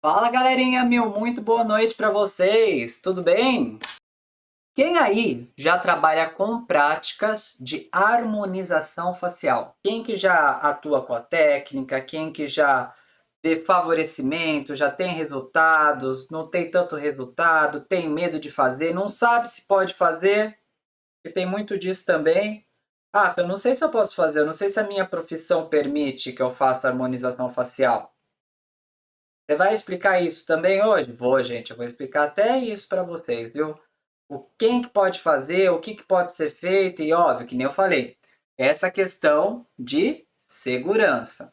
Fala galerinha, muito boa noite para vocês, tudo bem? Quem aí já trabalha com práticas de harmonização facial? Quem que já atua com a técnica? Quem que já vê favorecimento, já tem resultados, não tem tanto resultado, tem medo de fazer, não sabe se pode fazer? E tem muito disso também. Ah, eu não sei se eu posso fazer, eu não sei se a minha profissão permite que eu faça harmonização facial. Você vai explicar isso também hoje? Vou, gente, eu vou explicar até isso para vocês, viu? O quem que pode fazer, o que que pode ser feito e óbvio, que nem eu falei, essa questão de segurança.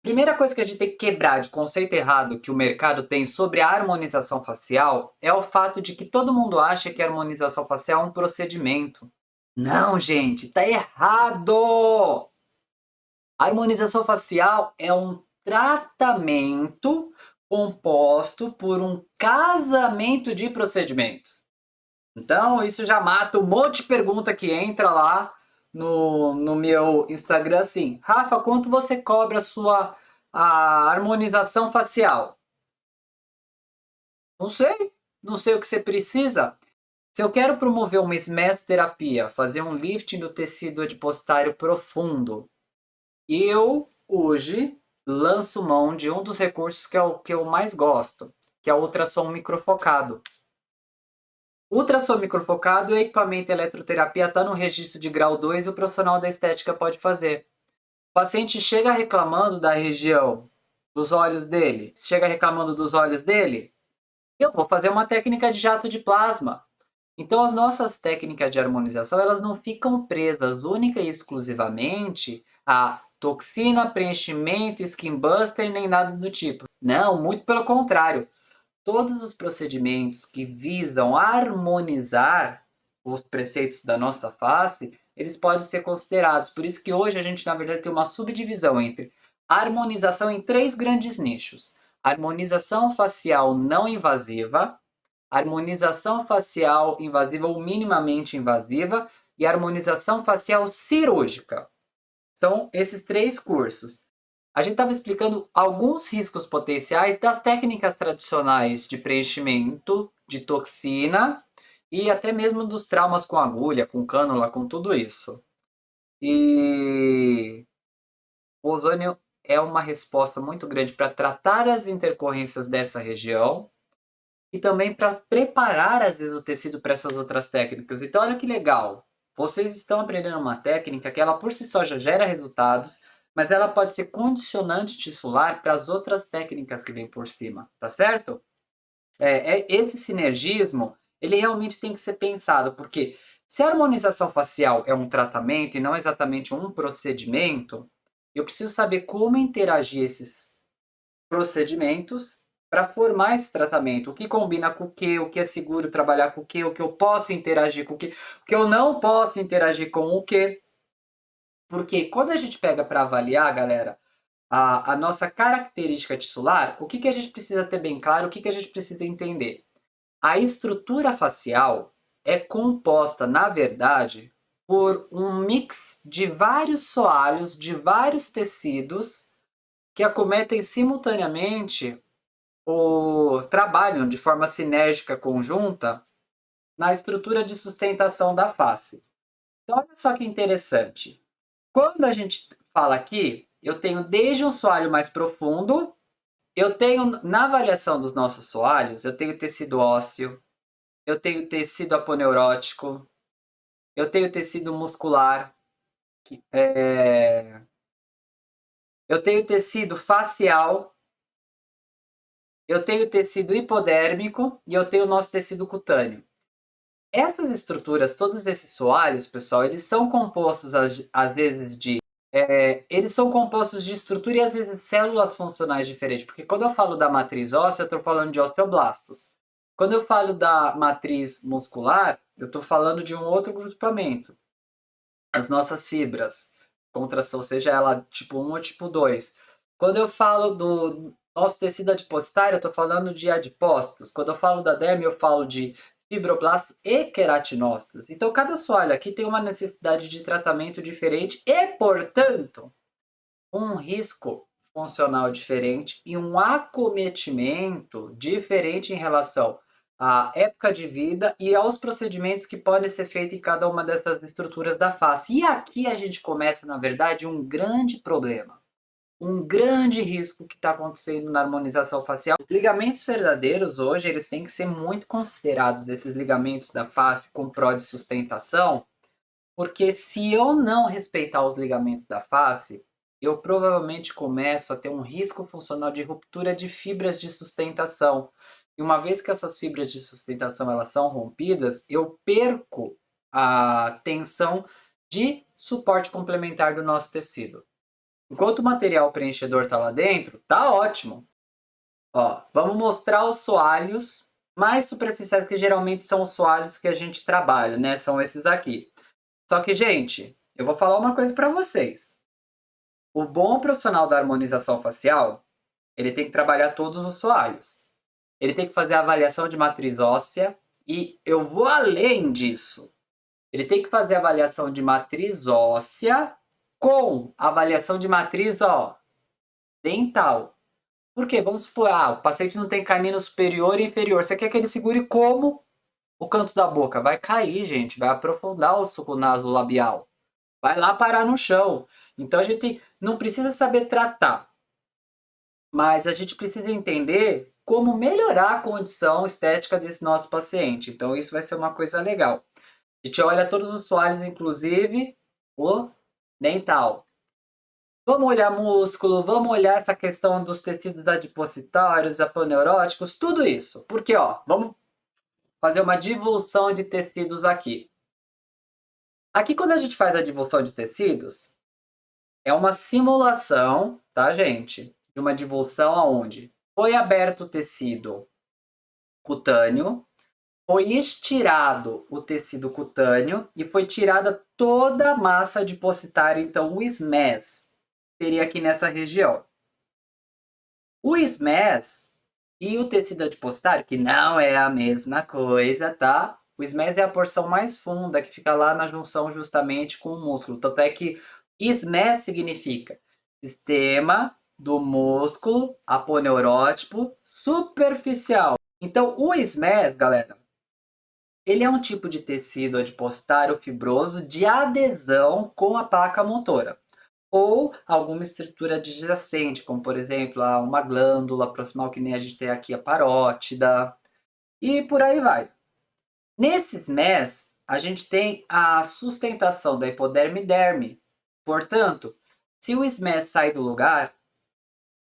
Primeira coisa que a gente tem que quebrar de conceito errado que o mercado tem sobre a harmonização facial é o fato de que todo mundo acha que a harmonização facial é um procedimento. Não, gente, tá errado! A harmonização facial é um tratamento composto por um casamento de procedimentos. Então, isso já mata um monte de pergunta que entra lá no meu Instagram assim: Rafa, quanto você cobra a harmonização facial? Não sei, não sei o que você precisa. Se eu quero promover uma SMES terapia, fazer um lifting do tecido adipositário profundo, eu, hoje, lanço mão de um dos recursos que é o que eu mais gosto, que é o ultrassom microfocado. Ultrassom microfocado e equipamento eletroterapia está no registro de grau 2 e o profissional da estética pode fazer. O paciente chega reclamando da região dos olhos dele, chega reclamando dos olhos dele, eu vou fazer uma técnica de jato de plasma. Então as nossas técnicas de harmonização, elas não ficam presas única e exclusivamente a toxina, preenchimento, skin buster, nem nada do tipo. Não, muito pelo contrário. Todos os procedimentos que visam harmonizar os preceitos da nossa face, eles podem ser considerados. Por isso que hoje a gente, na verdade, tem uma subdivisão entre harmonização em três grandes nichos. Harmonização facial não invasiva, harmonização facial invasiva ou minimamente invasiva e harmonização facial cirúrgica. São esses três cursos. A gente estava explicando alguns riscos potenciais das técnicas tradicionais de preenchimento de toxina e até mesmo dos traumas com agulha, com cânula, com tudo isso. E o ozônio é uma resposta muito grande para tratar as intercorrências dessa região e também para preparar, às vezes, o tecido para essas outras técnicas. Então, olha que legal. Vocês estão aprendendo uma técnica que ela por si só já gera resultados, mas ela pode ser condicionante tissular para as outras técnicas que vêm por cima, tá certo? Esse sinergismo, ele realmente tem que ser pensado, porque se a harmonização facial é um tratamento e não exatamente um procedimento, eu preciso saber como interagir esses procedimentos para formar esse tratamento. O que combina com o que é seguro trabalhar com o que eu posso interagir com o que eu não posso interagir com o que. Porque quando a gente pega para avaliar, galera, a nossa característica tissular, o que a gente precisa ter bem claro, o que a gente precisa entender? A estrutura facial é composta, na verdade, por um mix de vários soalhos, de vários tecidos que acometem simultaneamente trabalham de forma sinérgica conjunta na estrutura de sustentação da face. Então, olha só que interessante. Quando a gente fala aqui, eu tenho desde um soalho mais profundo, eu tenho, na avaliação dos nossos soalhos, eu tenho tecido ósseo, eu tenho tecido aponeurótico, eu tenho tecido muscular, eu tenho tecido facial, eu tenho tecido hipodérmico e eu tenho o nosso tecido cutâneo. Essas estruturas, todos esses soalhos, pessoal, eles são compostos às vezes eles são compostos de estrutura e às vezes de células funcionais diferentes. Porque quando eu falo da matriz óssea, eu estou falando de osteoblastos. Quando eu falo da matriz muscular, eu estou falando de um outro grupamento. As nossas fibras, contração, seja ela tipo 1 ou tipo 2. Quando eu falo do nosso tecido adipositário, eu estou falando de adipócitos. Quando eu falo da derme, eu falo de fibroblastos e queratinócitos. Então, cada soalho aqui tem uma necessidade de tratamento diferente e, portanto, um risco funcional diferente e um acometimento diferente em relação à época de vida e aos procedimentos que podem ser feitos em cada uma dessas estruturas da face. E aqui a gente começa, na verdade, um grande problema. Um grande risco que está acontecendo na harmonização facial. Os ligamentos verdadeiros hoje, eles têm que ser muito considerados, esses ligamentos da face com pró de sustentação, porque se eu não respeitar os ligamentos da face, eu provavelmente começo a ter um risco funcional de ruptura de fibras de sustentação. E uma vez que essas fibras de sustentação elas são rompidas, eu perco a tensão de suporte complementar do nosso tecido. Enquanto o material preenchedor está lá dentro, tá ótimo. Ó, vamos mostrar os soalhos mais superficiais, que geralmente são os soalhos que a gente trabalha, né? São esses aqui. Só que, gente, eu vou falar uma coisa para vocês. O bom profissional da harmonização facial, ele tem que trabalhar todos os soalhos. Ele tem que fazer a avaliação de matriz óssea e eu vou além disso. Ele tem que fazer a avaliação de matriz óssea com avaliação de matriz, ó, dental. Por quê? Vamos supor, o paciente não tem canino superior e inferior. Você quer que ele segure como? O canto da boca. Vai cair, gente. Vai aprofundar o suco nasolabial. Vai lá parar no chão. Então a gente não precisa saber tratar. Mas a gente precisa entender como melhorar a condição estética desse nosso paciente. Então isso vai ser uma coisa legal. A gente olha todos os soalhos, inclusive o dental. Vamos olhar músculo, vamos olhar essa questão dos tecidos adipositários, aponeuróticos, tudo isso. Porque, ó, vamos fazer uma divulsão de tecidos aqui. Aqui, quando a gente faz a divulsão de tecidos, é uma simulação, tá, gente? De uma divulsão onde foi aberto o tecido cutâneo, foi estirado o tecido cutâneo e foi tirada toda a massa adipositária, então o SMES seria aqui nessa região. O SMES e o tecido adipositário, que não é a mesma coisa, tá? O SMES é a porção mais funda, que fica lá na junção justamente com o músculo. Tanto é que SMES significa sistema do músculo aponeurótico superficial. Então, o SMES, galera, ele é um tipo de tecido adipositário fibroso de adesão com a placa motora. Ou alguma estrutura adjacente, como por exemplo uma glândula proximal, que nem a gente tem aqui a parótida, e por aí vai. Nesses MES, a gente tem a sustentação da hipoderme e derme. Portanto, se o SMES sai do lugar,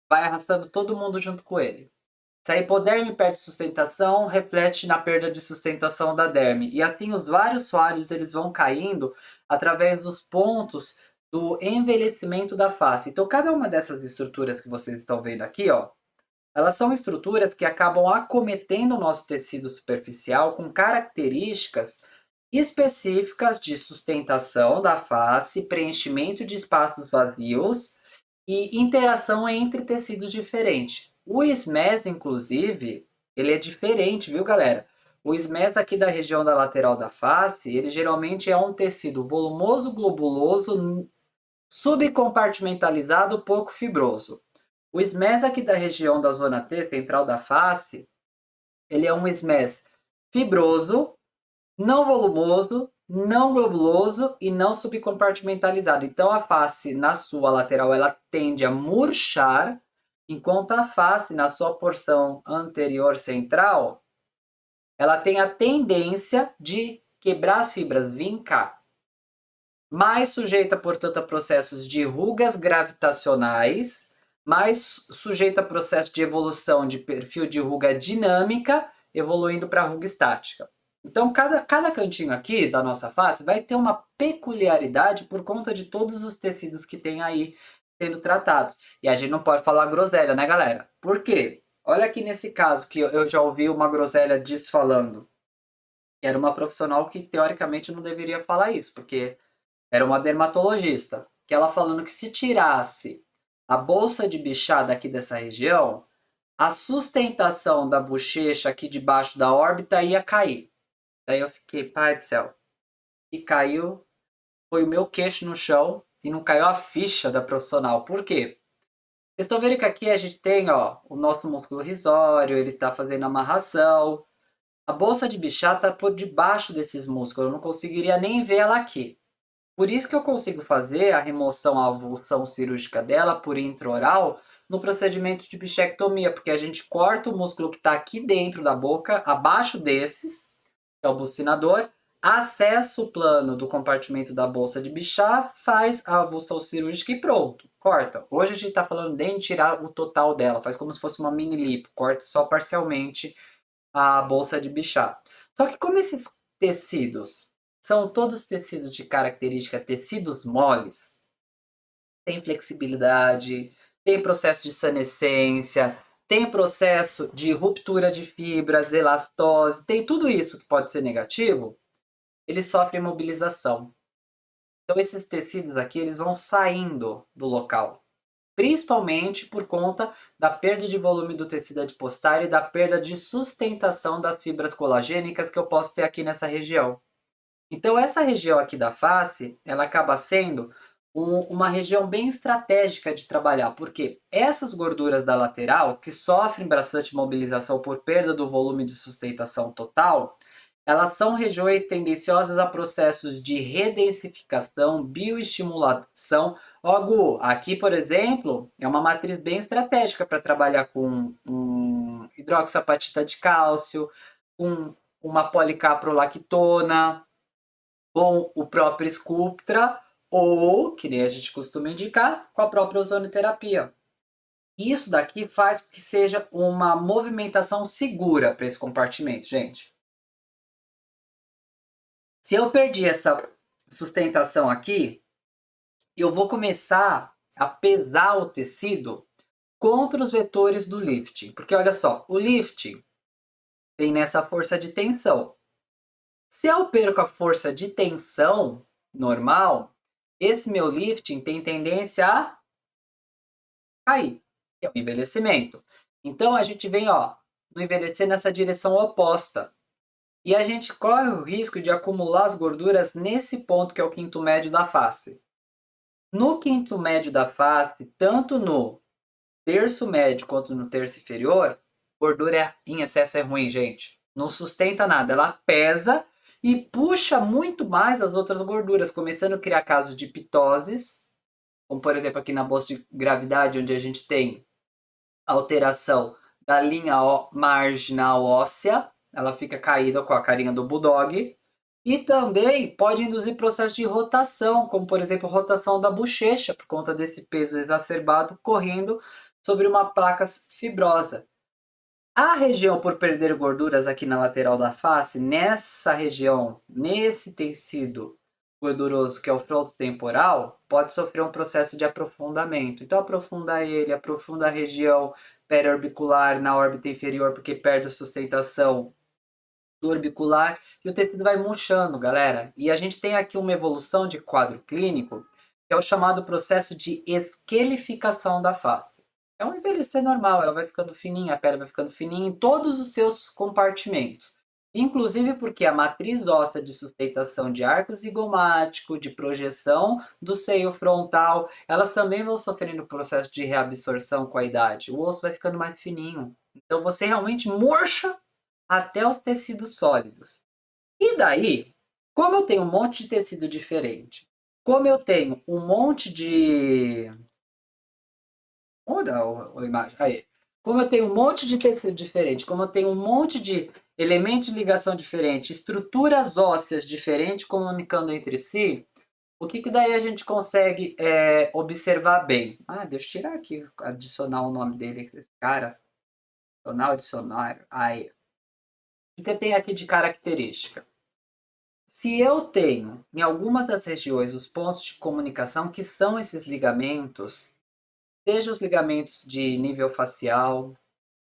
vai arrastando todo mundo junto com ele. Se a hipoderme perde sustentação, reflete na perda de sustentação da derme. E assim os vários soalhos eles vão caindo através dos pontos do envelhecimento da face. Então, cada uma dessas estruturas que vocês estão vendo aqui, ó, elas são estruturas que acabam acometendo o nosso tecido superficial com características específicas de sustentação da face, preenchimento de espaços vazios e interação entre tecidos diferentes. O SMES, inclusive, ele é diferente, viu, galera? O SMES aqui da região da lateral da face, ele geralmente é um tecido volumoso, globuloso, subcompartimentalizado, pouco fibroso. O SMES aqui da região da zona T, central da face, ele é um SMES fibroso, não volumoso, não globuloso e não subcompartimentalizado. Então a face na sua lateral ela tende a murchar, enquanto a face na sua porção anterior central ela tem a tendência de quebrar as fibras, vincar. Mais sujeita, portanto, a processos de rugas gravitacionais, mais sujeita a processo de evolução de perfil de ruga dinâmica, evoluindo para ruga estática. Então, cada cantinho aqui da nossa face vai ter uma peculiaridade por conta de todos os tecidos que tem aí sendo tratados. E a gente não pode falar groselha, né, galera? Por quê? Olha aqui nesse caso que eu já ouvi uma groselha falando. Era uma profissional que, teoricamente, não deveria falar isso, porque era uma dermatologista. Que ela falando que se tirasse a bolsa de bichada aqui dessa região, a sustentação da bochecha aqui debaixo da órbita ia cair. Daí eu fiquei, pai do céu. E caiu, foi o meu queixo no chão e não caiu a ficha da profissional. Por quê? Vocês estão vendo que aqui a gente tem, ó, o nosso músculo risório, ele está fazendo amarração. A bolsa de Bichat está por debaixo desses músculos, eu não conseguiria nem ver ela aqui. Por isso que eu consigo fazer a remoção, a avulsão cirúrgica dela por intraoral no procedimento de bichectomia, porque a gente corta o músculo que está aqui dentro da boca, abaixo desses, que é o bucinador, acessa o plano do compartimento da bolsa de Bichat, faz a avulsão cirúrgica e pronto, corta. Hoje a gente está falando nem de tirar o total dela, faz como se fosse uma mini lipo, corta só parcialmente a bolsa de Bichat. Só que como esses tecidos são todos tecidos de característica tecidos moles, tem flexibilidade, tem processo de senescência, tem processo de ruptura de fibras, elastose, tem tudo isso que pode ser negativo, ele sofre imobilização. Então esses tecidos aqui, eles vão saindo do local, principalmente por conta da perda de volume do tecido adipostário e da perda de sustentação das fibras colagênicas que eu posso ter aqui nessa região. Então essa região aqui da face, ela acaba sendo uma região bem estratégica de trabalhar, porque essas gorduras da lateral, que sofrem bastante mobilização por perda do volume de sustentação total, elas são regiões tendenciosas a processos de redensificação, bioestimulação. Ó, Gu, aqui, por exemplo, é uma matriz bem estratégica para trabalhar com hidroxapatita de cálcio, com uma policaprolactona, com o próprio Sculptra, ou, que nem a gente costuma indicar, com a própria ozonoterapia. Isso daqui faz com que seja uma movimentação segura para esse compartimento, gente. Se eu perdi essa sustentação aqui, eu vou começar a pesar o tecido contra os vetores do lifting. Porque olha só, o lifting tem nessa força de tensão. Se eu perco a força de tensão normal, esse meu lifting tem tendência a cair, que é o envelhecimento. Então a gente vem, ó, no envelhecer nessa direção oposta. E a gente corre o risco de acumular as gorduras nesse ponto que é o quinto médio da face. No quinto médio da face, tanto no terço médio quanto no terço inferior, gordura em excesso é ruim, gente. Não sustenta nada, ela pesa e puxa muito mais as outras gorduras, começando a criar casos de pitoses, como por exemplo aqui na bolsa de gravidade, onde a gente tem alteração da linha marginal óssea, ela fica caída com a carinha do bulldog, e também pode induzir processo de rotação, como por exemplo rotação da bochecha, por conta desse peso exacerbado correndo sobre uma placa fibrosa. A região por perder gorduras aqui na lateral da face, nessa região, nesse tecido gorduroso que é o frontotemporal, pode sofrer um processo de aprofundamento. Então aprofunda ele, aprofunda a região periorbicular na órbita inferior, porque perde a sustentação do orbicular e o tecido vai murchando, galera. E a gente tem aqui uma evolução de quadro clínico, que é o chamado processo de esquelificação da face. É um envelhecer normal, ela vai ficando fininha, a pele vai ficando fininha em todos os seus compartimentos. Inclusive porque a matriz óssea de sustentação de arco zigomático, de projeção do seio frontal, elas também vão sofrendo o processo de reabsorção com a idade. O osso vai ficando mais fininho. Então você realmente murcha até os tecidos sólidos. E daí, como eu tenho um monte de tecido diferente, como eu tenho um monte de... Olha a imagem. Aí. Como eu tenho um monte de tecido diferente, como eu tenho um monte de elementos de ligação diferente, estruturas ósseas diferentes comunicando entre si, o que daí a gente consegue observar bem? Ah, deixa eu tirar aqui, adicionar o nome dele, esse cara. Adicionar. Aí. O que eu tenho aqui de característica? Se eu tenho em algumas das regiões os pontos de comunicação, que são esses ligamentos, seja os ligamentos de nível facial,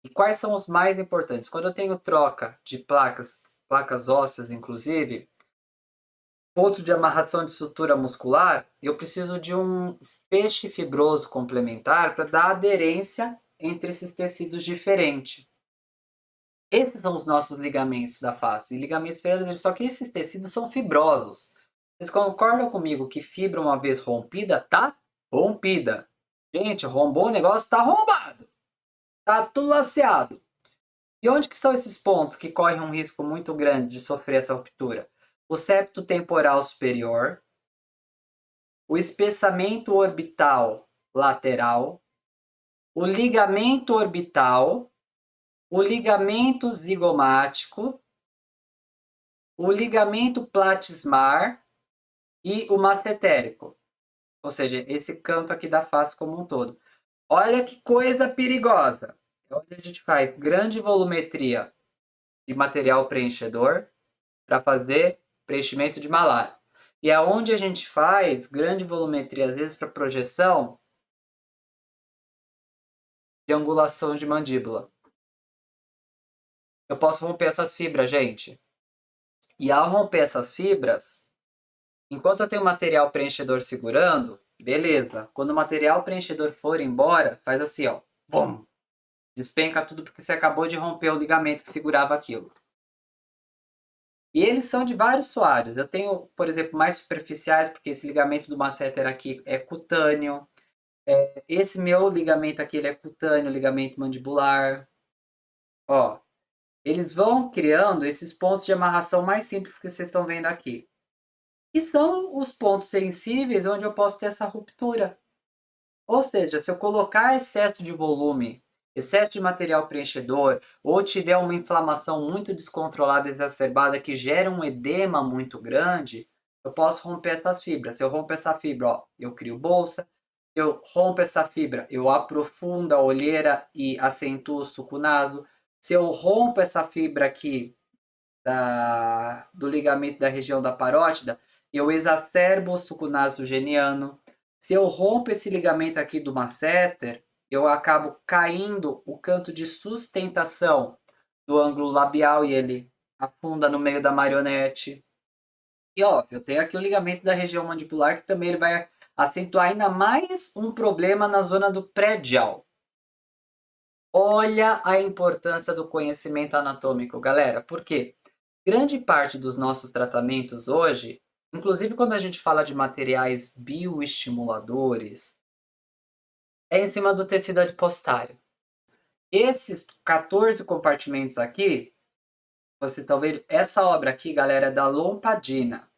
e quais são os mais importantes? Quando eu tenho troca de placas ósseas, inclusive, ponto de amarração de estrutura muscular, eu preciso de um feixe fibroso complementar para dar aderência entre esses tecidos diferentes. Esses são os nossos ligamentos da face, ligamentos verdadeiros, só que esses tecidos são fibrosos. Vocês concordam comigo que fibra uma vez rompida, tá rompida? Gente, rombou o negócio, tá arrombado. Tá tudo laceado. E onde que são esses pontos que correm um risco muito grande de sofrer essa ruptura? O septo temporal superior, o espessamento orbital lateral, o ligamento orbital, o ligamento zigomático, o ligamento platismar e o massetérico. Ou seja, esse canto aqui da face como um todo. Olha que coisa perigosa. É onde a gente faz grande volumetria de material preenchedor para fazer preenchimento de malária. E é onde a gente faz grande volumetria, às vezes, para projeção de angulação de mandíbula. Eu posso romper essas fibras, gente. E ao romper essas fibras, enquanto eu tenho material preenchedor segurando, beleza. Quando o material preenchedor for embora, faz assim, ó. Bum! Despenca tudo porque você acabou de romper o ligamento que segurava aquilo. E eles são de vários soalhos. Eu tenho, por exemplo, mais superficiais, porque esse ligamento do masseter aqui é cutâneo. Esse meu ligamento aqui ele é cutâneo, ligamento mandibular. Ó, eles vão criando esses pontos de amarração mais simples que vocês estão vendo aqui. E são os pontos sensíveis onde eu posso ter essa ruptura. Ou seja, se eu colocar excesso de volume, excesso de material preenchedor, ou tiver uma inflamação muito descontrolada, exacerbada, que gera um edema muito grande, eu posso romper essas fibras. Se eu romper essa fibra, ó, eu crio bolsa. Se eu rompo essa fibra, eu aprofundo a olheira e acentuo o suco naso. Se eu rompo essa fibra aqui do ligamento da região da parótida, eu exacerbo o suco nasogeniano. Se eu rompo esse ligamento aqui do masseter, eu acabo caindo o canto de sustentação do ângulo labial e ele afunda no meio da marionete. E óbvio, eu tenho aqui o ligamento da região mandibular que também ele vai acentuar ainda mais um problema na zona do pré-dial. Olha a importância do conhecimento anatômico, galera. Por quê? Grande parte dos nossos tratamentos hoje, inclusive quando a gente fala de materiais bioestimuladores, é em cima do tecido adipostário. Esses 14 compartimentos aqui, vocês estão vendo, essa obra aqui, galera, é da Lompadina.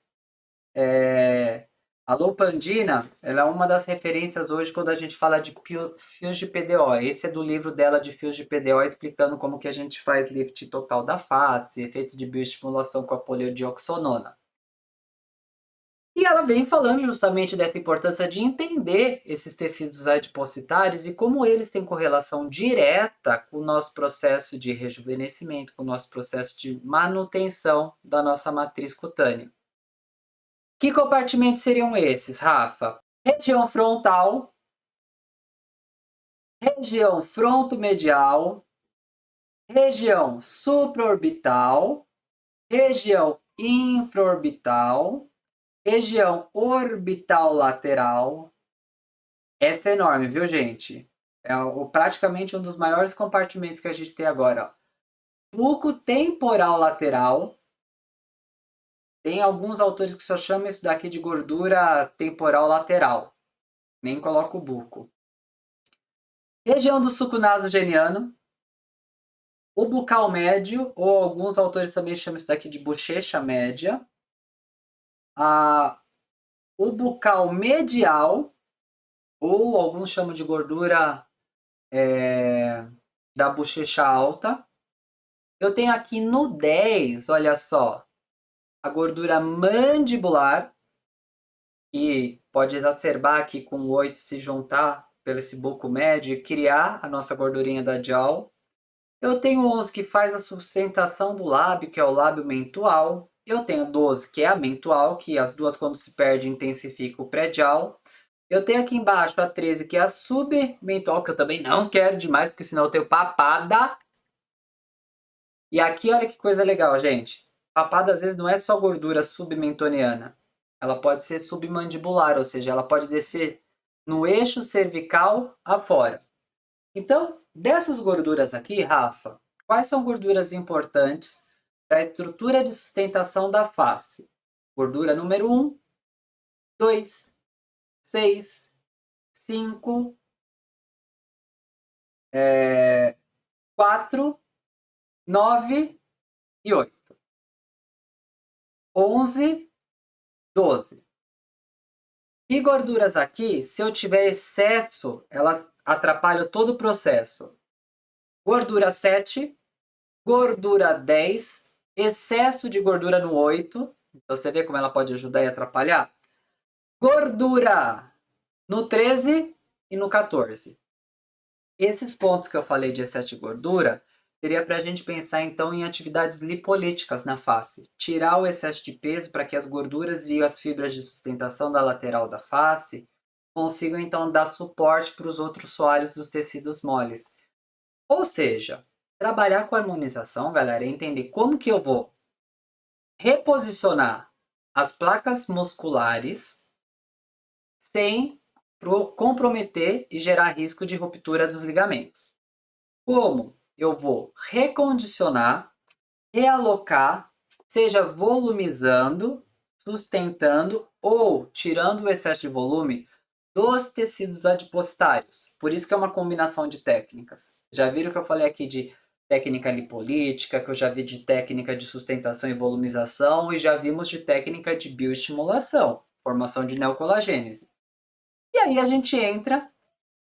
A Lompadina, ela é uma das referências hoje quando a gente fala de fios de PDO. Esse é do livro dela de fios de PDO, explicando como que a gente faz lift total da face, efeito de bioestimulação com a poliodioxonona. E ela vem falando justamente dessa importância de entender esses tecidos adipositários e como eles têm correlação direta com o nosso processo de rejuvenescimento, com o nosso processo de manutenção da nossa matriz cutânea. Que compartimentos seriam esses, Rafa? Região frontal, região frontomedial, região supraorbital, região infraorbital, região orbital lateral. Essa é enorme, viu, gente? É praticamente um dos maiores compartimentos que a gente tem agora. Buco temporal lateral. Tem alguns autores que só chamam isso daqui de gordura temporal lateral. Nem coloco o buco. Região do suco nasogeniano. O bucal médio, ou alguns autores também chamam isso daqui de bochecha média. O bucal medial, ou alguns chamam de gordura da bochecha alta. Eu tenho aqui no 10, olha só, a gordura mandibular, que pode exacerbar aqui com o 8 se juntar pelo esse buco médio e criar a nossa gordurinha da jaw. Eu tenho 11 que faz a sustentação do lábio, que é o lábio mentual. Eu tenho 12 que é a mentual, que as duas quando se perde intensifica o pré-jaw. Eu tenho aqui embaixo a 13 que é a submentual, que eu também não quero demais, porque senão eu tenho papada. E aqui olha que coisa legal, gente. Papada às vezes não é só gordura submentoniana. Ela pode ser submandibular, ou seja, ela pode descer no eixo cervical afora. Então, dessas gorduras aqui, Rafa, quais são gorduras importantes para a estrutura de sustentação da face? Gordura número 1, 2, 6, 5 4, 9 e 8. 11, 12. E gorduras aqui, se eu tiver excesso, elas atrapalham todo o processo. Gordura 7, gordura 10, excesso de gordura no 8. Então você vê como ela pode ajudar e atrapalhar? Gordura no 13 e no 14. Esses pontos que eu falei de excesso de gordura, seria para a gente pensar então em atividades lipolíticas na face. Tirar o excesso de peso para que as gorduras e as fibras de sustentação da lateral da face consigam então dar suporte para os outros soalhos dos tecidos moles. Ou seja, trabalhar com harmonização, galera, é entender como que eu vou reposicionar as placas musculares sem comprometer e gerar risco de ruptura dos ligamentos. Como eu vou recondicionar, realocar, seja volumizando, sustentando ou tirando o excesso de volume dos tecidos adipositários. Por isso que é uma combinação de técnicas. Já viram que eu falei aqui de técnica lipolítica, que eu já vi de técnica de sustentação e volumização, e já vimos de técnica de bioestimulação, formação de neocolagênese. E aí a gente entra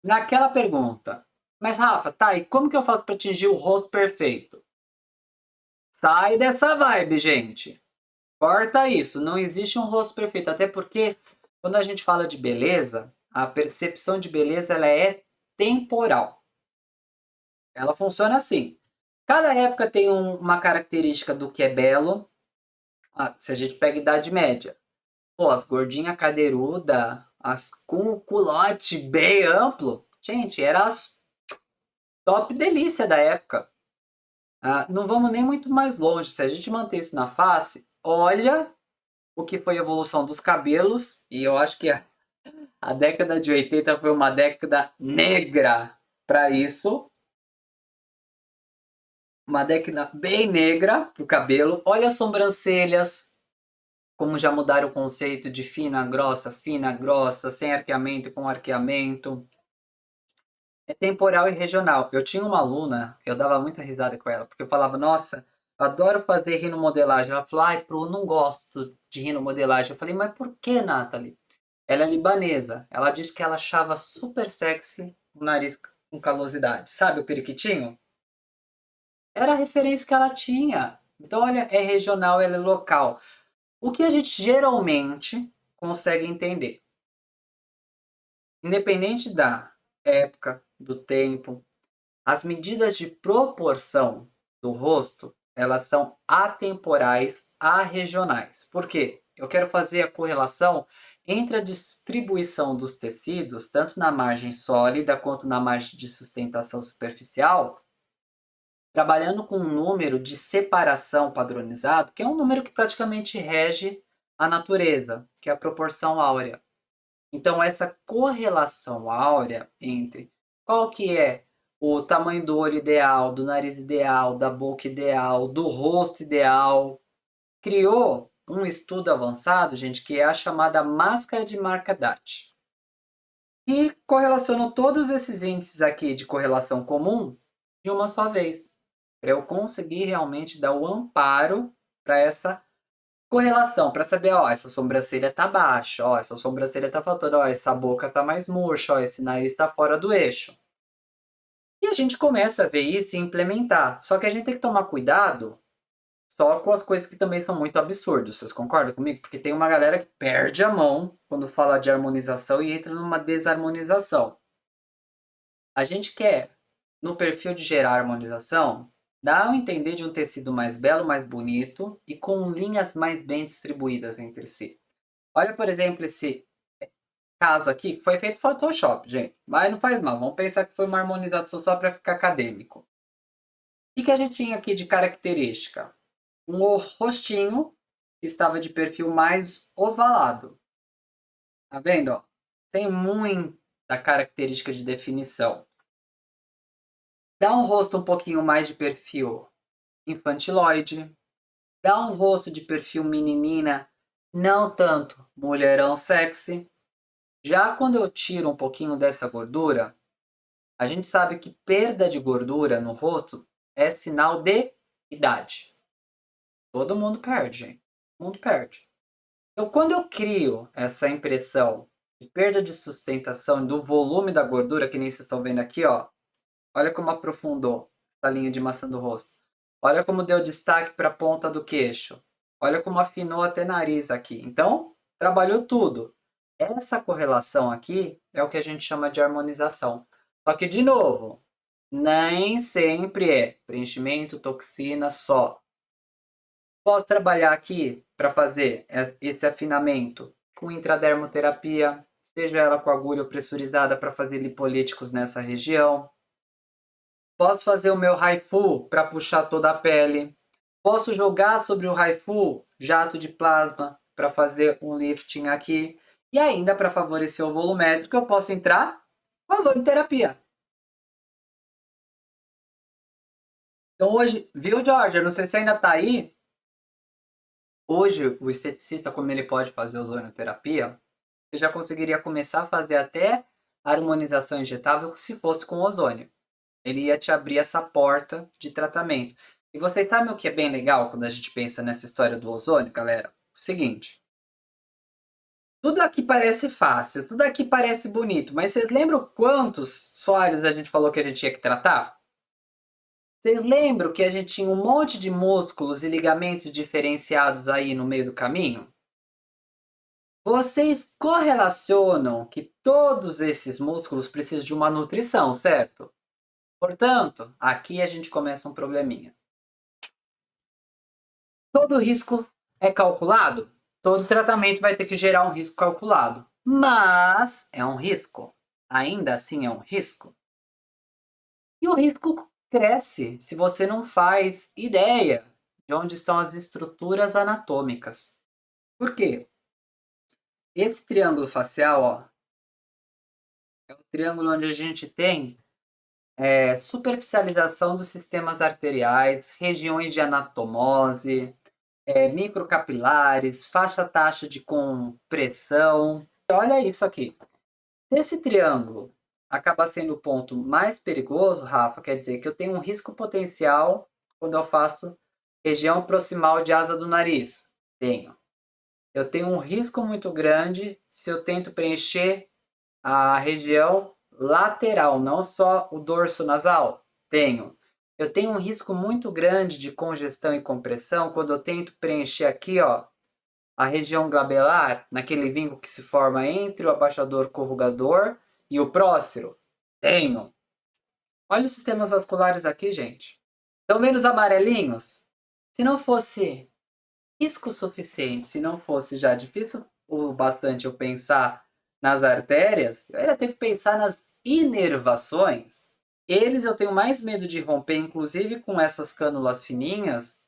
naquela pergunta. Mas Rafa, tá, e como que eu faço para atingir o rosto perfeito? Sai dessa vibe, gente. Corta isso, não existe um rosto perfeito, até porque quando a gente fala de beleza, a percepção de beleza ela é temporal. Ela funciona assim. Cada época tem uma característica do que é belo. Se a gente pega a Idade Média, pô, as gordinhas cadeirudas, as com o culote bem amplo, gente, era as top delícia da época. Não vamos nem muito mais longe. Se a gente manter isso na face, olha o que foi a evolução dos cabelos. E eu acho que a década de 80 foi uma década negra para isso. Uma década bem negra para o cabelo. Olha as sobrancelhas, como já mudaram o conceito de fina, grossa, sem arqueamento, com arqueamento. É temporal e regional. Eu tinha uma aluna, eu dava muita risada com ela, porque eu falava, nossa, adoro fazer rinomodelagem. Ela falou, ai, Pro, não gosto de rinomodelagem. Eu falei, mas por que, Nathalie? Ela é libanesa. Ela disse que ela achava super sexy o nariz com calosidade. Sabe o periquitinho? Era a referência que ela tinha. Então, olha, é regional, ela é local. O que a gente geralmente consegue entender? Independente da época, do tempo, as medidas de proporção do rosto, elas são atemporais, arregionais. Por quê? Eu quero fazer a correlação entre a distribuição dos tecidos, tanto na margem sólida quanto na margem de sustentação superficial, trabalhando com um número de separação padronizado, que é um número que praticamente rege a natureza, que é a proporção áurea. Então, essa correlação áurea entre qual que é o tamanho do olho ideal, do nariz ideal, da boca ideal, do rosto ideal, criou um estudo avançado, gente, que é a chamada máscara de Markadati. E correlacionou todos esses índices aqui de correlação comum de uma só vez, para eu conseguir realmente dar o amparo para essa correlação, para saber, ó, essa sobrancelha tá baixa, ó, essa sobrancelha tá faltando, ó, essa boca tá mais murcha, ó, esse nariz tá fora do eixo. E a gente começa a ver isso e implementar. Só que a gente tem que tomar cuidado só com as coisas que também são muito absurdas. Vocês concordam comigo? Porque tem uma galera que perde a mão quando fala de harmonização e entra numa desarmonização. A gente quer, no perfil de gerar harmonização, dar um entender de um tecido mais belo, mais bonito e com linhas mais bem distribuídas entre si. Olha, por exemplo, esse caso aqui, que foi feito Photoshop, gente. Mas não faz mal, vamos pensar que foi uma harmonização só para ficar acadêmico. O que a gente tinha aqui de característica? Um rostinho que estava de perfil mais ovalado. Tá vendo? Ó? Tem muita característica de definição. Dá um rosto um pouquinho mais de perfil infantiloide. Dá um rosto de perfil meninina, não tanto mulherão sexy. Já quando eu tiro um pouquinho dessa gordura, A gente sabe que perda de gordura no rosto é sinal de idade. Todo mundo perde, gente. Todo mundo perde. Então, quando eu crio essa impressão de perda de sustentação do volume da gordura, que nem vocês estão vendo aqui, ó. Olha como aprofundou essa linha de maçã do rosto. Olha como deu destaque para a ponta do queixo. Olha como afinou até nariz aqui. Então, trabalhou tudo. Essa correlação aqui é o que a gente chama de harmonização. Só que, de novo, nem sempre é preenchimento, toxina só. Posso trabalhar aqui para fazer esse afinamento com intradermoterapia, seja ela com agulha ou pressurizada para fazer lipolíticos nessa região. Posso fazer o meu Haifu para puxar toda a pele. Posso jogar sobre o Haifu jato de plasma para fazer um lifting aqui. E ainda para favorecer o volumétrico, eu posso entrar com a ozonioterapia. Então hoje, viu, Jorge? Eu não sei se ainda está aí. Hoje, o esteticista, como ele pode fazer ozonioterapia, você já conseguiria começar a fazer até a harmonização injetável se fosse com ozônio. Ele ia te abrir essa porta de tratamento. E vocês sabem o que é bem legal quando a gente pensa nessa história do ozônio, galera? O seguinte. Tudo aqui parece fácil, tudo aqui parece bonito, mas vocês lembram quantos soalhos a gente falou que a gente tinha que tratar? Vocês lembram que a gente tinha um monte de músculos e ligamentos diferenciados aí no meio do caminho? Vocês correlacionam que todos esses músculos precisam de uma nutrição, certo? Portanto, aqui a gente começa um probleminha. Todo risco é calculado? Todo tratamento vai ter que gerar um risco calculado. Mas é um risco. Ainda assim é um risco. E o risco cresce se você não faz ideia de onde estão as estruturas anatômicas. Por quê? Esse triângulo facial, ó, é o triângulo onde a gente tem superficialização dos sistemas arteriais, regiões de anatomose, microcapilares, faixa taxa de compressão. Olha isso aqui. Se esse triângulo acaba sendo o ponto mais perigoso, Rafa, quer dizer que eu tenho um risco potencial quando eu faço região proximal de asa do nariz. Tenho. Eu tenho um risco muito grande se eu tento preencher a região lateral, não só o dorso nasal. Tenho. Eu tenho um risco muito grande de congestão e compressão quando eu tento preencher aqui, ó, a região glabelar, naquele vínculo que se forma entre o abaixador corrugador e o prócero. Tenho. Olha os sistemas vasculares aqui, gente. Estão vendo os amarelinhos? Se não fosse risco suficiente, se não fosse já difícil o bastante eu pensar nas artérias, eu ia ter que pensar nas inervações. Eles eu tenho mais medo de romper, inclusive com essas cânulas fininhas,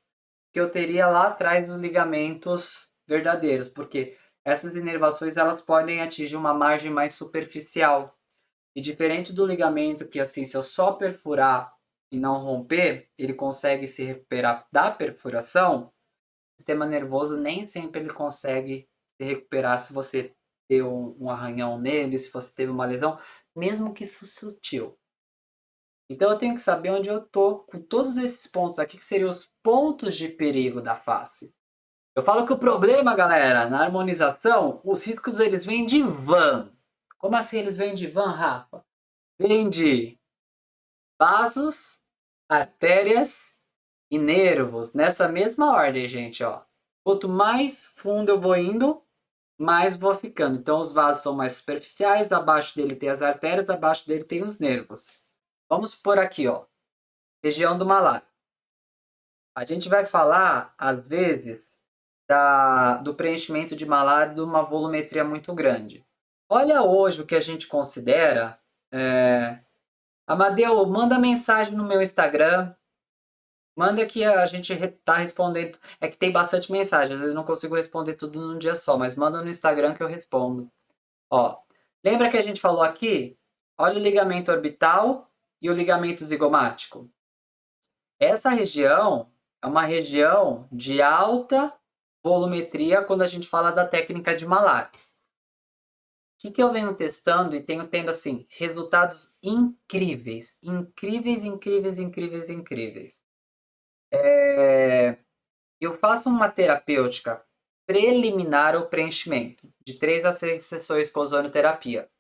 que eu teria lá atrás dos ligamentos verdadeiros, porque essas inervações elas podem atingir uma margem mais superficial. E diferente do ligamento que assim, se eu só perfurar e não romper, ele consegue se recuperar da perfuração, o sistema nervoso nem sempre ele consegue se recuperar se você ter um arranhão nele, se você teve uma lesão, mesmo que isso sutil. Então eu tenho que saber onde eu tô com todos esses pontos aqui, que seriam os pontos de perigo da face. Eu falo que o problema, galera, na harmonização, os riscos eles vêm de van. Como assim eles vêm de van, Rafa? Vêm de vasos, artérias e nervos, nessa mesma ordem, gente, ó. Quanto mais fundo eu vou indo, mais vou ficando. Então os vasos são mais superficiais, abaixo dele tem as artérias, abaixo dele tem os nervos. Vamos por aqui, ó. Região do malar. A gente vai falar, às vezes, do preenchimento de malar de uma volumetria muito grande. Olha hoje o que a gente considera. Amadeu, manda mensagem no meu Instagram. Manda que a gente tá respondendo. É que tem bastante mensagem, às vezes não consigo responder tudo num dia só, mas manda no Instagram que eu respondo. Ó, lembra que a gente falou aqui? Olha o ligamento orbital e o ligamento zigomático. Essa região é uma região de alta volumetria quando a gente fala da técnica de malar. O que eu venho testando e tenho tendo, assim, resultados incríveis. Incríveis, incríveis, incríveis, incríveis. Eu faço uma terapêutica preliminar ao preenchimento, de 3 a 6 sessões com ozonioterapia.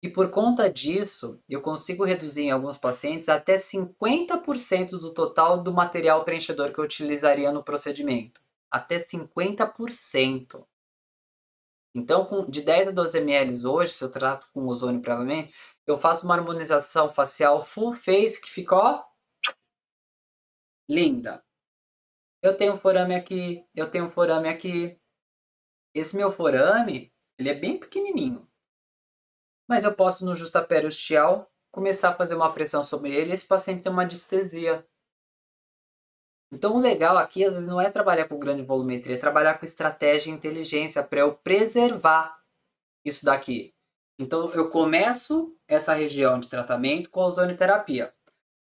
E por conta disso, eu consigo reduzir em alguns pacientes até 50% do total do material preenchedor que eu utilizaria no procedimento. Até 50%. Então, de 10 a 12 ml hoje, se eu trato com ozônio previamente, eu faço uma harmonização facial full face que fica, ó, linda. Eu tenho forame aqui, eu tenho forame aqui. Esse meu forame, ele é bem pequenininho. Mas eu posso, no justaperiosteal, começar a fazer uma pressão sobre ele e esse paciente tem uma distesia. Então, o legal aqui, às vezes, não é trabalhar com grande volumetria, é trabalhar com estratégia e inteligência para eu preservar isso daqui. Então, eu começo essa região de tratamento com a ozonioterapia.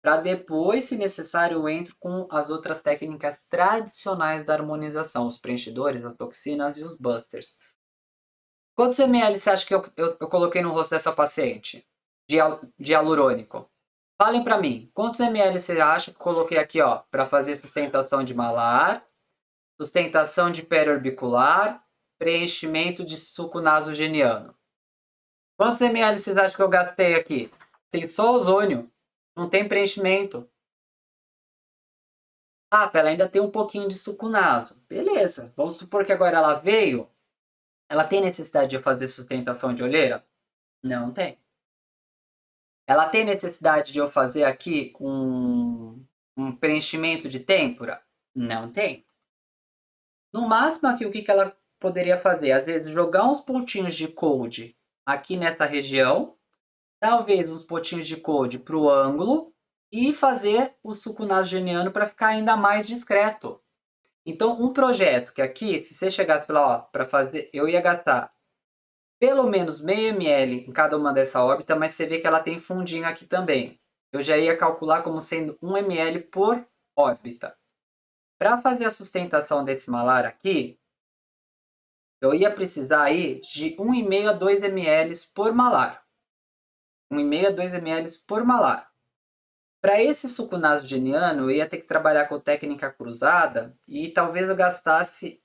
Para depois, se necessário, eu entro com as outras técnicas tradicionais da harmonização, os preenchidores, as toxinas e os busters. Quantos ml você acha que eu coloquei no rosto dessa paciente? De hialurônico? Falem para mim, quantos ml você acha que eu coloquei aqui, ó, para fazer sustentação de malar, sustentação de periorbicular, preenchimento de suco nasogeniano? Quantos ml vocês acham que eu gastei aqui? Tem só ozônio, não tem preenchimento. Ah, ela ainda tem um pouquinho de suco naso. Beleza, vamos supor que agora ela veio. Ela tem necessidade de fazer sustentação de olheira? Não tem. Ela tem necessidade de eu fazer aqui um preenchimento de têmpora? Não tem. No máximo aqui, o que ela poderia fazer? Às vezes jogar uns pontinhos de cold aqui nessa região, talvez uns pontinhos de cold para o ângulo e fazer o suco nasogeniano para ficar ainda mais discreto. Então, um projeto que aqui, se você chegasse para fazer, eu ia gastar pelo menos meio ml em cada uma dessa órbita, mas você vê que ela tem fundinho aqui também. Eu já ia calcular como sendo 1 ml por órbita. Para fazer a sustentação desse malar aqui, eu ia precisar aí de 1,5 a 2 ml por malar. 1,5 a 2 ml por malar. Para esse suco nasogeniano, eu ia ter que trabalhar com técnica cruzada e talvez eu gastasse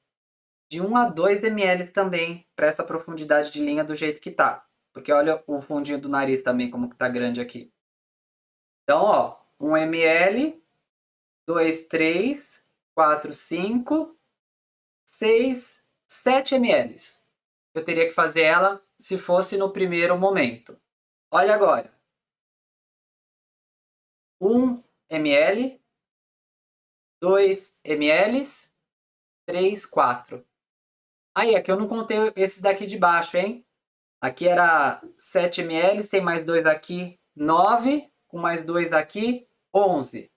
de 1 a 2 ml também para essa profundidade de linha do jeito que tá. Porque olha o fundinho do nariz também como que tá grande aqui. Então, ó, 1 ml, 2, 3, 4, 5, 6, 7 ml. Eu teria que fazer ela se fosse no primeiro momento. Olha agora. 1 ml, 2 ml, 3, 4. Aí, aqui eu não contei esses daqui de baixo, hein? Aqui era 7 ml, tem mais 2 aqui, 9, com mais 2 aqui, 11.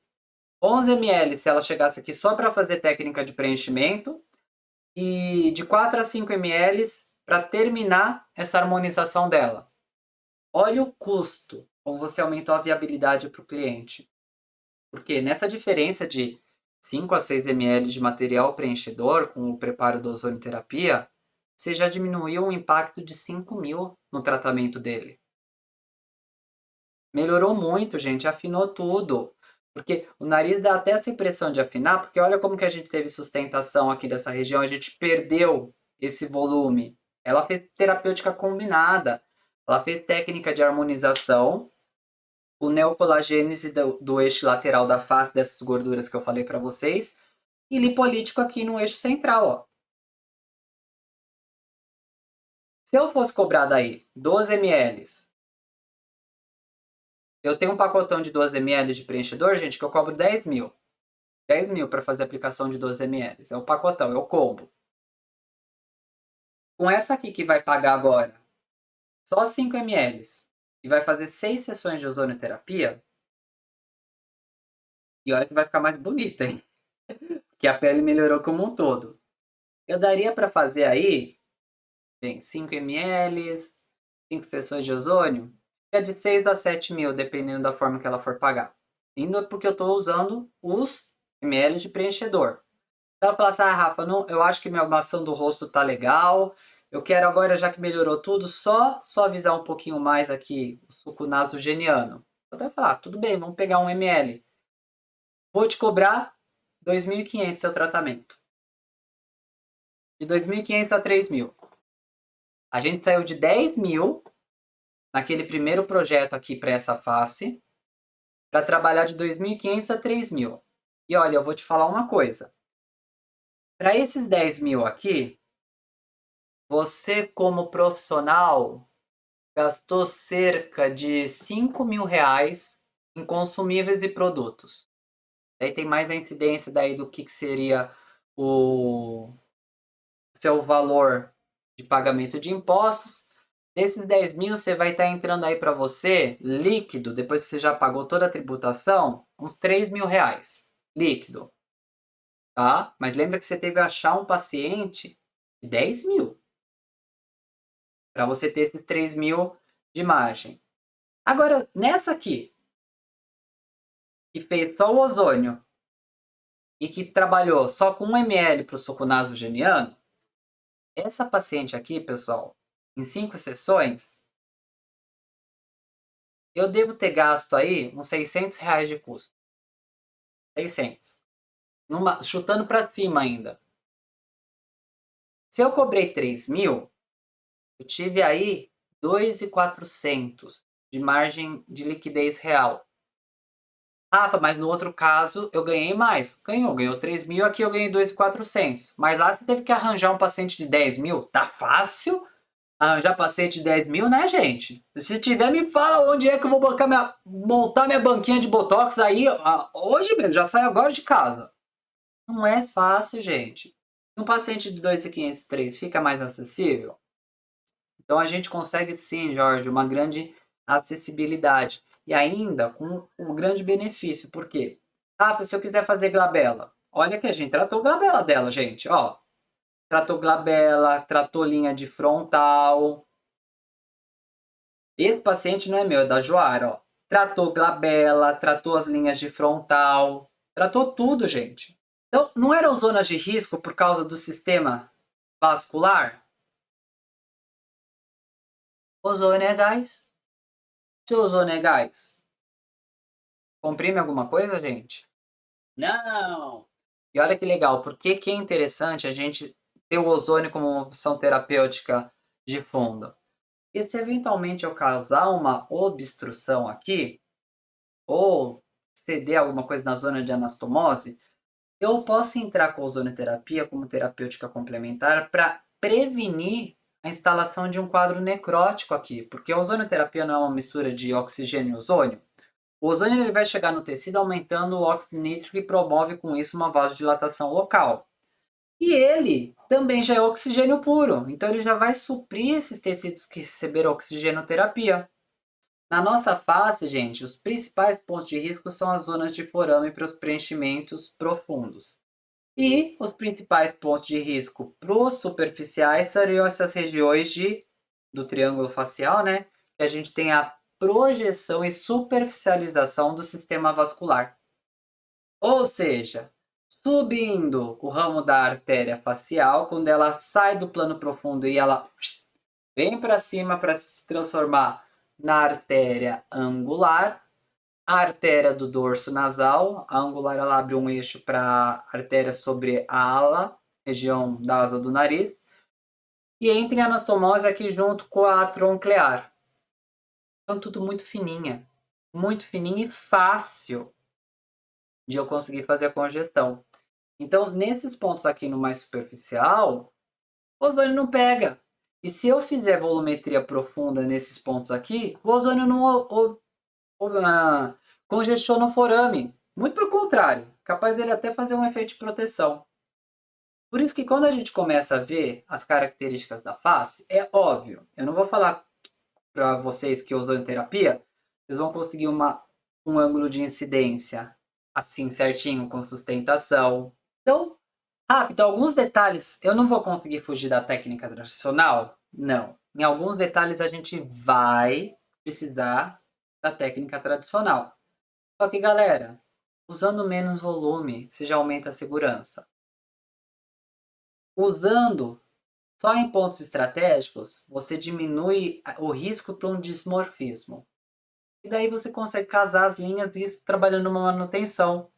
11 ml se ela chegasse aqui só para fazer técnica de preenchimento e de 4 a 5 ml para terminar essa harmonização dela. Olha o custo, como você aumentou a viabilidade para o cliente. Porque nessa diferença de 5 a 6 ml de material preenchedor com o preparo da ozonioterapia, você já diminuiu um impacto de 5.000 no tratamento dele. Melhorou muito, gente, afinou tudo. Porque o nariz dá até essa impressão de afinar, porque olha como que a gente teve sustentação aqui dessa região, a gente perdeu esse volume. Ela fez terapêutica combinada, ela fez técnica de harmonização, o neocolagênese do eixo lateral da face dessas gorduras que eu falei para vocês, e lipolítico aqui no eixo central, ó. Se eu fosse cobrar daí 12 ml, eu tenho um pacotão de 12 ml de preenchedor, gente, que eu cobro 10.000. 10.000 para fazer a aplicação de 12 ml. É o pacotão, é o combo. Com essa aqui que vai pagar agora só 5 ml e vai fazer 6 sessões de ozonioterapia, e olha que vai ficar mais bonita, hein? Que a pele melhorou como um todo. Eu daria para fazer aí, bem, 5 ml, 5 sessões de ozônio, é de 6 a 7 mil, dependendo da forma que ela for pagar. Ainda porque eu estou usando os ml de preenchedor. Ela fala assim, ah, Rafa, não, eu acho que minha maçã do rosto tá legal, eu quero agora, já que melhorou tudo, só suavizar um pouquinho mais aqui o suco nasogeniano. Você vai falar, tudo bem, vamos pegar 1 ml. Vou te cobrar 2.500 seu tratamento. De 2.500 a 3.000. A gente saiu de 10.000 naquele primeiro projeto aqui para essa face, para trabalhar de 2.500 a 3.000. E olha, eu vou te falar uma coisa. Para esses 10.000 aqui, você como profissional gastou cerca de R$ 5.000 em consumíveis e produtos. Daí tem mais a incidência daí do que seria o seu valor de pagamento de impostos. Desses 10.000, você vai estar entrando aí para você, líquido, depois que você já pagou toda a tributação, uns R$ 3.000, líquido. Tá? Mas lembra que você teve que achar um paciente de 10.000 para você ter esses 3.000 de margem. Agora, nessa aqui, que fez só o ozônio e que trabalhou só com 1 ml para o suco nasogeniano, essa paciente aqui, pessoal, em 5 sessões, eu devo ter gasto aí uns R$ 600 de custo. 600. Chutando para cima ainda. Se eu cobrei 3.000, eu tive aí 2.400 de margem de liquidez real. Rafa, mas no outro caso eu ganhei mais. Ganhou 3.000, aqui eu ganhei 2.400. Mas lá você teve que arranjar um paciente de 10.000. Tá fácil arranjar paciente de 10.000, né, gente? Se tiver, me fala onde é que eu vou montar minha banquinha de Botox aí. Hoje mesmo, já saio agora de casa. Não é fácil, gente. Um paciente de 2.503 fica mais acessível? Então a gente consegue sim, Jorge, uma grande acessibilidade. E ainda com um grande benefício. Por quê? Ah, se eu quiser fazer glabela. Olha que a gente tratou glabela dela, gente. Ó, tratou glabela, tratou linha de frontal. Esse paciente não é meu, é da Joara, ó. Tratou glabela, tratou as linhas de frontal. Tratou tudo, gente. Então, não eram zonas de risco por causa do sistema vascular? Ozônio é gás. Se o ozônio é gás, comprime alguma coisa, gente? Não! E olha que legal, por que é interessante a gente ter o ozônio como uma opção terapêutica de fundo? E se eventualmente eu causar uma obstrução aqui, ou ceder alguma coisa na zona de anastomose, eu posso entrar com a ozonoterapia como terapêutica complementar para prevenir a instalação de um quadro necrótico aqui, porque a ozonoterapia não é uma mistura de oxigênio e ozônio. O ozônio ele vai chegar no tecido aumentando o óxido nítrico e promove com isso uma vasodilatação local. E ele também já é oxigênio puro, então ele já vai suprir esses tecidos que receberam oxigenoterapia. Na nossa face, gente, os principais pontos de risco são as zonas de forame para os preenchimentos profundos. E os principais pontos de risco para os superficiais seriam essas regiões do triângulo facial, né? Que a gente tem a projeção e superficialização do sistema vascular. Ou seja, subindo o ramo da artéria facial, quando ela sai do plano profundo e ela vem para cima para se transformar na artéria angular, a artéria do dorso nasal, a angular ela abre um eixo para a artéria sobre a ala, região da asa do nariz, e entra em anastomose aqui junto com a tronclear. Então tudo muito fininha e fácil de eu conseguir fazer a congestão. Então, nesses pontos aqui no mais superficial, o ozônio não pega. E se eu fizer volumetria profunda nesses pontos aqui, o ozônio não congestiona o forame. Muito pelo contrário, capaz dele até fazer um efeito de proteção. Por isso que quando a gente começa a ver as características da face, é óbvio. Eu não vou falar para vocês que ozonoterapia, vocês vão conseguir um ângulo de incidência assim certinho, com sustentação. Então, Rafa, então alguns detalhes eu não vou conseguir fugir da técnica tradicional? Não. Em alguns detalhes a gente vai precisar da técnica tradicional. Só que, galera, usando menos volume, você já aumenta a segurança. Usando Só em pontos estratégicos, você diminui o risco para um dismorfismo. E daí você consegue casar as linhas disso trabalhando numa manutenção.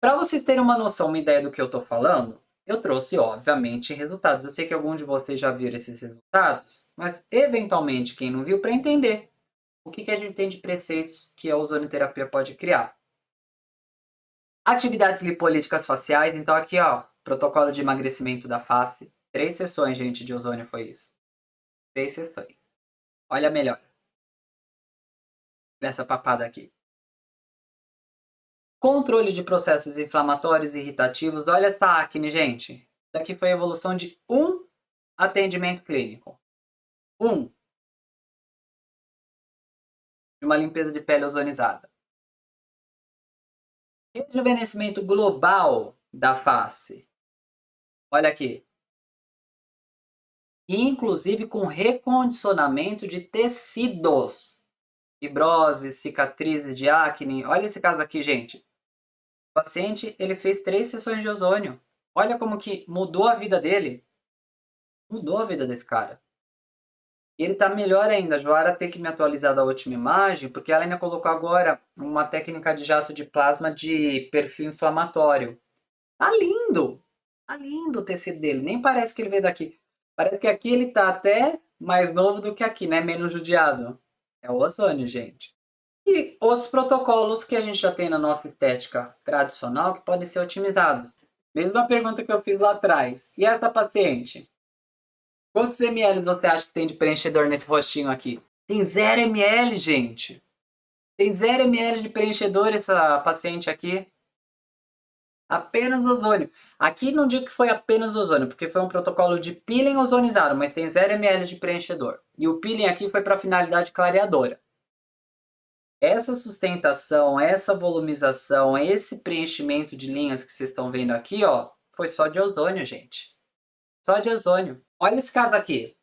Para vocês terem uma noção, uma ideia do que eu estou falando, eu trouxe, obviamente, resultados. Eu sei que alguns de vocês já viram esses resultados, mas eventualmente quem não viu, para entender o que a gente tem de preceitos que a ozonioterapia pode criar. Atividades lipolíticas faciais, então aqui ó, protocolo de emagrecimento da face. 3 sessões, gente, de ozônio foi isso. 3 sessões. Olha melhor. Dessa papada aqui. Controle de processos inflamatórios e irritativos. Olha essa acne, gente. Isso aqui foi a evolução de um atendimento clínico. De uma limpeza de pele ozonizada. Rejuvenescimento global da face. Olha aqui. Inclusive com recondicionamento de tecidos. Fibrose, cicatrizes de acne. Olha esse caso aqui, gente. O paciente, ele fez 3 sessões de ozônio. Olha como que mudou a vida dele. Mudou a vida desse cara. E ele tá melhor ainda. A Joara tem que me atualizar da última imagem, porque ela ainda colocou agora uma técnica de jato de plasma de perfil inflamatório. Tá lindo! Tá lindo o tecido dele. Nem parece que ele veio daqui. Parece que aqui ele tá até mais novo do que aqui, né? Menos judiado. É o ozônio, gente. E outros protocolos que a gente já tem na nossa estética tradicional que podem ser otimizados. Mesma pergunta que eu fiz lá atrás. E essa paciente? Quantos ml você acha que tem de preenchedor nesse rostinho aqui? Tem 0 ml, gente. Tem 0 ml de preenchedor essa paciente aqui. Apenas ozônio. Aqui não digo que foi apenas ozônio, porque foi um protocolo de peeling ozonizado, mas tem 0 ml de preenchedor. E o peeling aqui foi para finalidade clareadora. Essa sustentação, essa volumização, esse preenchimento de linhas que vocês estão vendo aqui, ó, foi só de ozônio, gente. Só de ozônio. Olha esse caso aqui.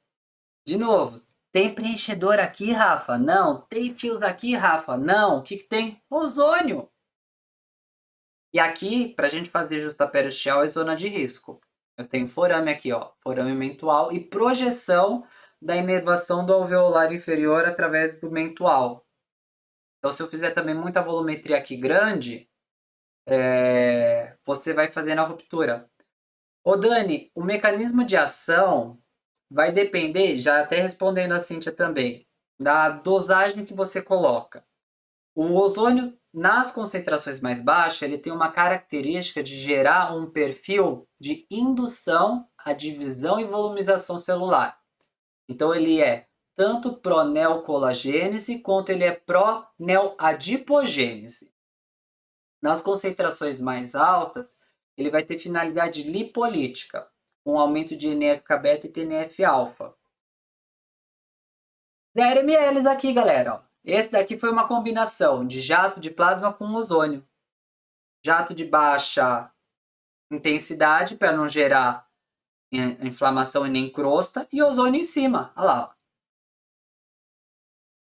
De novo, tem preenchedor aqui, Rafa? Não. Tem fios aqui, Rafa? Não. O que tem? Ozônio. E aqui, para a gente fazer justaperosteal, é zona de risco. Eu tenho forame aqui, ó, forame mentual e projeção da inervação do alveolar inferior através do mentual. Então, se eu fizer também muita volumetria aqui grande, você vai fazendo a ruptura. Ô Dani, o mecanismo de ação vai depender, já até respondendo a Cíntia também, da dosagem que você coloca. O ozônio, nas concentrações mais baixas, ele tem uma característica de gerar um perfil de indução à divisão e volumização celular. Então, ele é tanto pró-neocolagênese quanto ele é pró-neoadipogênese. Nas concentrações mais altas, ele vai ter finalidade lipolítica, com aumento de NF-κ-beta e TNF-alfa. 0 ml aqui, galera. Esse daqui foi uma combinação de jato de plasma com ozônio. Jato de baixa intensidade para não gerar inflamação e nem crosta. E ozônio em cima. Olha lá.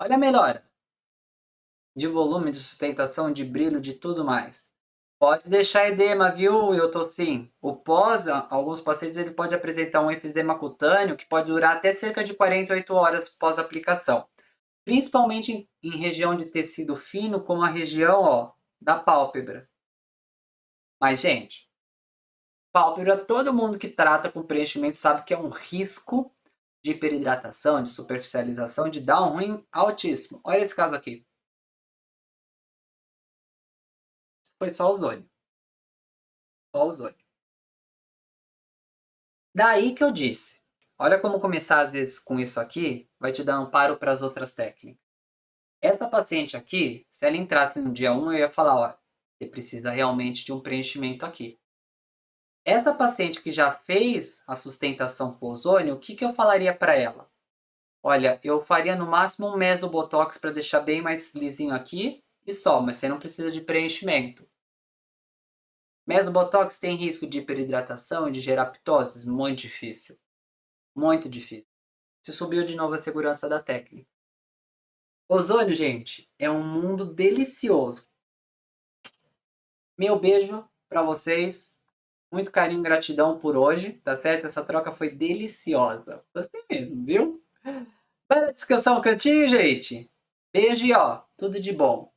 Olha a melhora. De volume, de sustentação, de brilho, de tudo mais. Pode deixar edema, viu, Sim. O pós, alguns pacientes, ele pode apresentar um efizema cutâneo que pode durar até cerca de 48 horas pós-aplicação. Principalmente em região de tecido fino, como a região, ó, da pálpebra. Mas, gente, pálpebra, todo mundo que trata com preenchimento sabe que é um risco de hiperidratação, de superficialização, de dar um ruim altíssimo. Olha esse caso aqui. Isso foi só ozônio. Só ozônio. Daí que eu disse. Olha como começar às vezes com isso aqui vai te dar amparo para as outras técnicas. Essa paciente aqui, se ela entrasse no dia 1, eu ia falar, ó, você precisa realmente de um preenchimento aqui. Essa paciente que já fez a sustentação com ozônio, o que eu falaria para ela? Olha, eu faria no máximo um mesobotox para deixar bem mais lisinho aqui e só, mas você não precisa de preenchimento. Mesobotox tem risco de hiperidratação e de gerar ptoses? Muito difícil. Muito difícil. Se subiu de novo a segurança da técnica. Ozônio, gente, é um mundo delicioso. Meu beijo para vocês. Muito carinho e gratidão por hoje, tá certo? Essa troca foi deliciosa. Gostei mesmo, viu? Para descansar um cantinho, gente. Beijo e ó, tudo de bom.